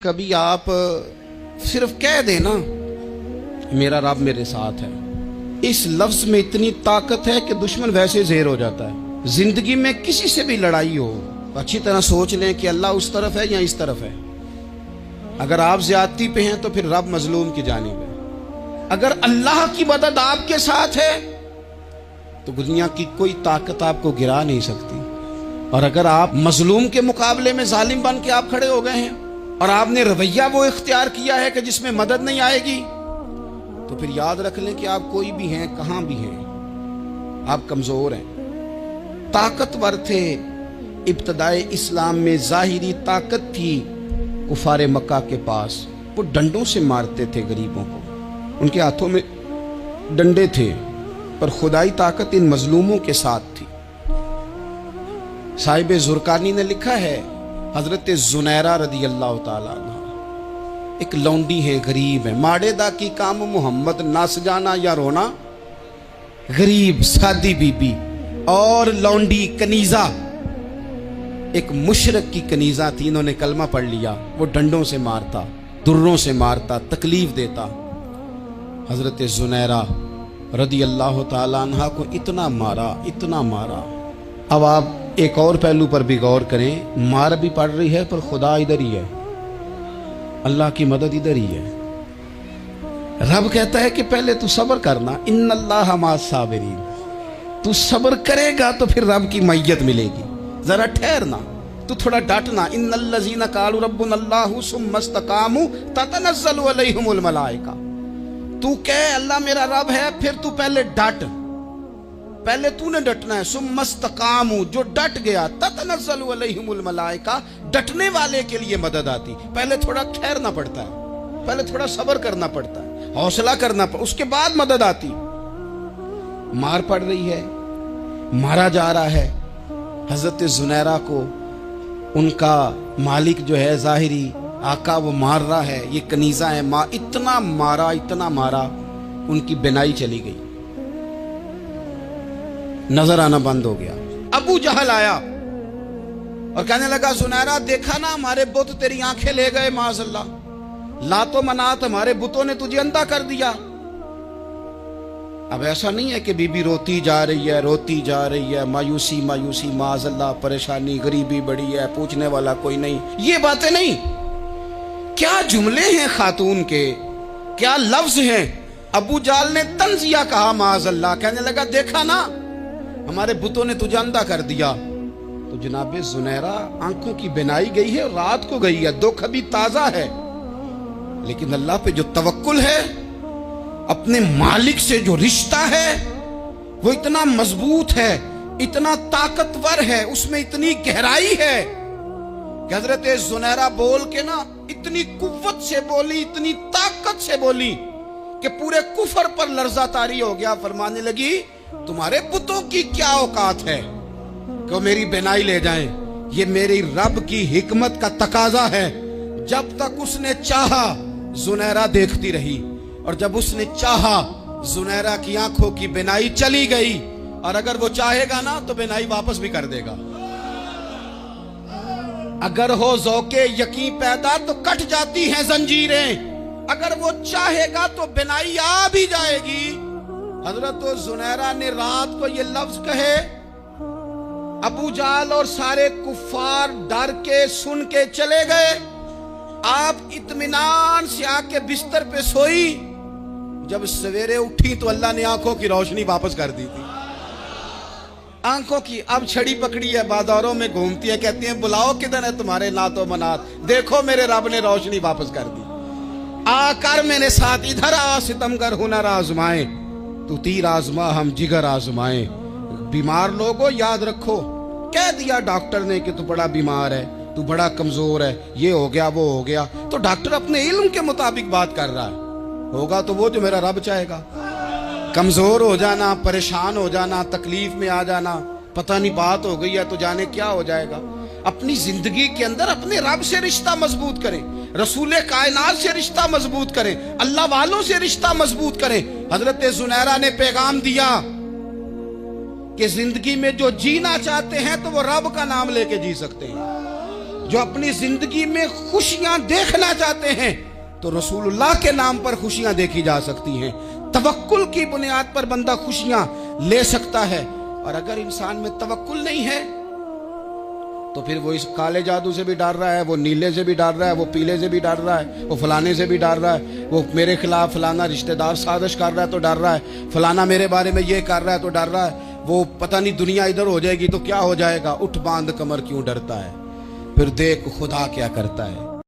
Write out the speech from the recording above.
کبھی آپ صرف کہہ دینا میرا رب میرے ساتھ ہے، اس لفظ میں اتنی طاقت ہے کہ دشمن ویسے زیر ہو جاتا ہے۔ زندگی میں کسی سے بھی لڑائی ہو اچھی طرح سوچ لیں کہ اللہ اس طرف ہے یا اس طرف ہے۔ اگر آپ زیادتی پہ ہیں تو پھر رب مظلوم کی جانب ہے۔ اگر اللہ کی مدد آپ کے ساتھ ہے تو دنیا کی کوئی طاقت آپ کو گرا نہیں سکتی، اور اگر آپ مظلوم کے مقابلے میں ظالم بن کے آپ کھڑے ہو گئے ہیں اور آپ نے رویہ وہ اختیار کیا ہے کہ جس میں مدد نہیں آئے گی، تو پھر یاد رکھ لیں کہ آپ کوئی بھی ہیں، کہاں بھی ہیں، آپ کمزور ہیں۔ طاقتور تھے ابتدائے اسلام میں، ظاہری طاقت تھی کفار مکہ کے پاس، وہ ڈنڈوں سے مارتے تھے غریبوں کو، ان کے ہاتھوں میں ڈنڈے تھے، پر خدائی طاقت ان مظلوموں کے ساتھ تھی۔ صاحب زرقانی نے لکھا ہے، حضرت زنیرہ رضی اللہ تعالیٰ عنہ ایک لونڈی ہے، غریب ہے، ماڑے دا کی کام محمد نس جانا یا رونا، غریب سادی بی بی اور لونڈی کنیزہ، ایک مشرک کی کنیزہ تھی، انہوں نے کلمہ پڑھ لیا، وہ ڈنڈوں سے مارتا، دروں سے مارتا، تکلیف دیتا۔ حضرت زنیرہ رضی اللہ تعالیٰ عنہ کو اتنا مارا، اتنا مارا۔ اب آپ ایک اور پہلو پر بھی غور کریں، مار بھی پڑ رہی ہے پر خدا ادھر ہی ہے، اللہ کی مدد ادھر ہی ہے۔ رب کہتا ہے کہ پہلے تو صبر کرنا، ان اللہ مع الصابرین، تو صبر کرے گا تو پھر رب کی معیت ملے گی، ذرا ٹھہرنا، تو تھوڑا ڈٹنا۔ ان الذین قالوا ربنا اللہ ثم استقاموا تتنزل علیہم الملائکہ، تو کہے اللہ میرا رب ہے، پھر تو پہلے ڈٹ، پہلے تو نے ڈٹنا ہے۔ ثم استقاموا، جو ڈٹ گیا، تتنزل علیہم الملائکہ، ڈٹنے والے کے لیے مدد آتی، پہلے تھوڑا ٹھہرنا پڑتا ہے، پہلے تھوڑا صبر کرنا پڑتا ہے، حوصلہ کرنا پڑتا، اس کے بعد مدد آتی۔ مار پڑ رہی ہے، مارا جا رہا ہے حضرت زنیرہ کو، ان کا مالک جو ہے ظاہری آقا وہ مار رہا ہے، یہ کنیزہ ہے، اتنا مارا، اتنا مارا، ان کی بینائی چلی گئی، نظر آنا بند ہو گیا۔ ابو جہل آیا اور کہنے لگا زنیرہ دیکھا نا ہمارے بت تیری آنکھیں لے گئے، معاذ اللہ، لات و منات ہمارے بتوں نے تجھے اندھا کر دیا۔ اب ایسا نہیں ہے کہ بی بی روتی جا رہی ہے، روتی جا رہی ہے، مایوسی مایوسی، معاذ اللہ، پریشانی، غریبی بڑی ہے، پوچھنے والا کوئی نہیں، یہ باتیں نہیں۔ کیا جملے ہیں خاتون کے، کیا لفظ ہیں۔ ابو جہل نے تنزیہ کہا، معاذ اللہ، کہنے لگا دیکھا نا ہمارے بتوں نے تجھے اندھا کر دیا۔ تو جناب زنیرہ آنکھوں کی بینائی گئی ہے، رات کو گئی ہے، دکھ ابھی تازہ ہے، لیکن اللہ پہ جو توکل ہے، اپنے مالک سے جو رشتہ ہے، وہ اتنا مضبوط ہے، اتنا طاقتور ہے، اس میں اتنی گہرائی ہے کہ حضرت زنیرہ بول کے نا اتنی قوت سے بولی، اتنی طاقت سے بولی کہ پورے کفر پر لرزہ طاری ہو گیا۔ فرمانے لگی تمہارے بتوں کی کیا اوقات ہے کہ وہ میری بینائی لے جائیں، یہ میری رب کی حکمت کا تقاضا ہے۔ جب تک اس نے چاہا زنیرہ دیکھتی رہی، اور جب اس نے چاہا زنیرہ کی آنکھوں کی بینائی چلی گئی، اور اگر وہ چاہے گا نا تو بینائی واپس بھی کر دے گا۔ اگر ہو ذوق یقین پیدا تو کٹ جاتی ہیں زنجیریں، اگر وہ چاہے گا تو بینائی آ بھی جائے گی۔ حضرت زنیرہ نے رات کو یہ لفظ کہے، ابو جہل اور سارے کفار ڈر کے سن کے چلے گئے، آپ اطمینان سے آ کے بستر پہ سوئی۔ جب سویرے اٹھی تو اللہ نے آنکھوں کی روشنی واپس کر دی تھی، آنکھوں کی۔ اب چھڑی پکڑی ہے، بازاروں میں گھومتی ہے، کہتی ہیں بلاؤ کدھر ہے تمہارے لات و منات، دیکھو میرے رب نے روشنی واپس کر دی۔ آ کر میرے ساتھ ادھر آ، ستمگر ہنر آزمائیں، تو تیر آزما ہم جگر آزمائیں۔ بیمار لوگوں یاد رکھو، کہہ دیا ڈاکٹر نے کہ تو بڑا بیمار ہے، تو بڑا کمزور ہے، یہ ہو گیا وہ ہو گیا، تو ڈاکٹر اپنے علم کے مطابق بات کر رہا ہے، ہوگا تو وہ جو میرا رب چاہے گا۔ کمزور ہو جانا، پریشان ہو جانا، تکلیف میں آ جانا، پتہ نہیں بات ہو گئی ہے تو جانے کیا ہو جائے گا۔ اپنی زندگی کے اندر اپنے رب سے رشتہ مضبوط کریں، رسول کائنات سے رشتہ مضبوط کریں، اللہ والوں سے رشتہ مضبوط کریں۔ حضرت زنیرہ نے پیغام دیا کہ زندگی میں جو جینا چاہتے ہیں تو وہ رب کا نام لے کے جی سکتے ہیں، جو اپنی زندگی میں خوشیاں دیکھنا چاہتے ہیں تو رسول اللہ کے نام پر خوشیاں دیکھی جا سکتی ہیں. توکل کی بنیاد پر بندہ خوشیاں لے سکتا ہے. اور اگر انسان میں توکل نہیں ہے تو پھر وہ اس کالے جادو سے بھی ڈر رہا ہے, وہ نیلے سے بھی ڈر رہا ہے, وہ پیلے سے بھی ڈر رہا ہے, وہ فلانے سے بھی ڈر رہا ہے, وہ میرے خلاف فلانا رشتہ دار سازش کر رہا ہے تو ڈر رہا ہے, فلانا میرے بارے میں یہ کر رہا ہے تو ڈر رہا ہے, وہ پتہ نہیں دنیا ادھر ہو جائے گی تو کیا ہو جائے گا. اٹھ باندھ کمر کیوں ڈرتا ہے, پھر دیکھ خدا کیا کرتا ہے.